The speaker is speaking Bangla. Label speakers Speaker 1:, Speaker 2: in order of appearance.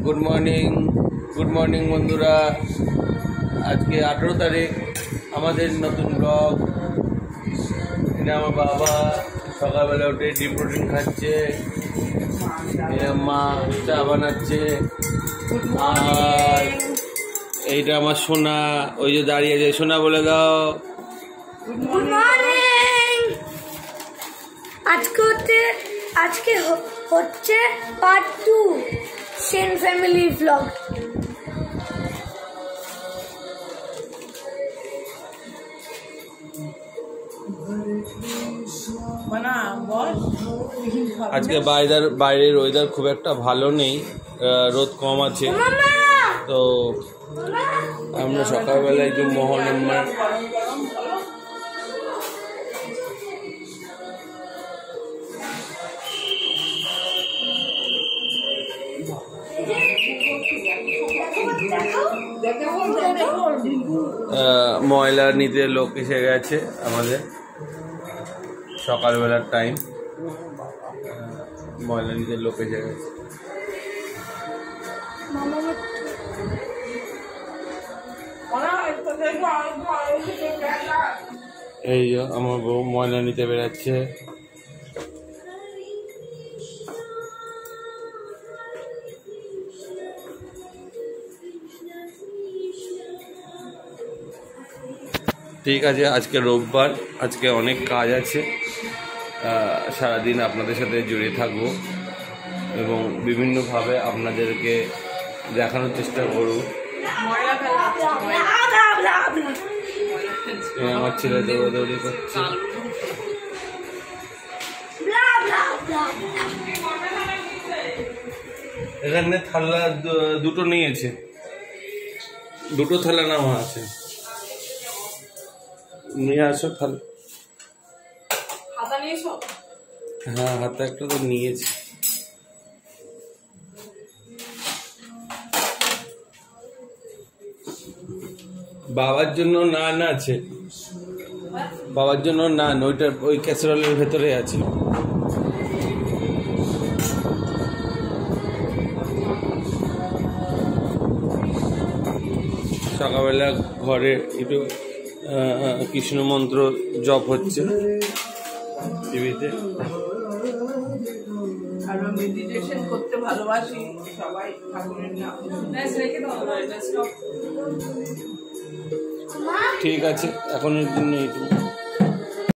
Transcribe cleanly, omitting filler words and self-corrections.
Speaker 1: গুড মর্নিং বন্ধুরা। আজকে 18 তারিখ, আমাদের নতুন ব্লগ। এটা আমার বাবা সকালবেলা উঠে ডিম প্রোটিন খাচ্ছে, মা চা বানাচ্ছে, আর এইটা আমার সোনা, ওই যে দাঁড়িয়ে আছে, সোনা বলে দাও।
Speaker 2: Good morning. আজকে হচ্ছে পার্ট 2 সেন ফ্যামিলি ব্লগ।
Speaker 1: আজকে বাইরের ওয়েদার খুব একটা ভালো নেই, রোদ কম আছে, তো আমরা সকালবেলা একটু মহরম্মার ময়লা নিতে লোক এসে গেছে। আমাদের সকালবেলার টাইম, ময়লা নিতে লোক এসে গেছে। এই যে আমার বউ ময়লা নিতে বেড়াচ্ছে। ঠিক আছে, আজকে রোববার, আজকে অনেক কাজ আছে। সারাদিন আপনাদের সাথে জড়িয়ে থাকবো এবং বিভিন্নভাবে আপনাদেরকে দেখানোর চেষ্টা করব। আমার ছেলে দৌড়াদৌড়ি করছে। এখানে থালা দুটো নিয়েছে, দুটো থালা নেওয়া আছে, নিয়ে আসো থালা। হ্যাঁ, হাতে একটা তো নিয়েছি। বাবার জন্য নান আছে, বাবার জন্য নান, ওইটা ওই ক্যাসারোলের ভেতরে আছে। সকালবেলা ঘরে একটু কৃষ্ণ মন্ত্র জপ হচ্ছে টিভিতে।
Speaker 3: মেডিটেশন করতে ভালোবাসি, সবাই ঠাকুরের নাম।
Speaker 1: ঠিক আছে, এখনের জন্য এইটুকু।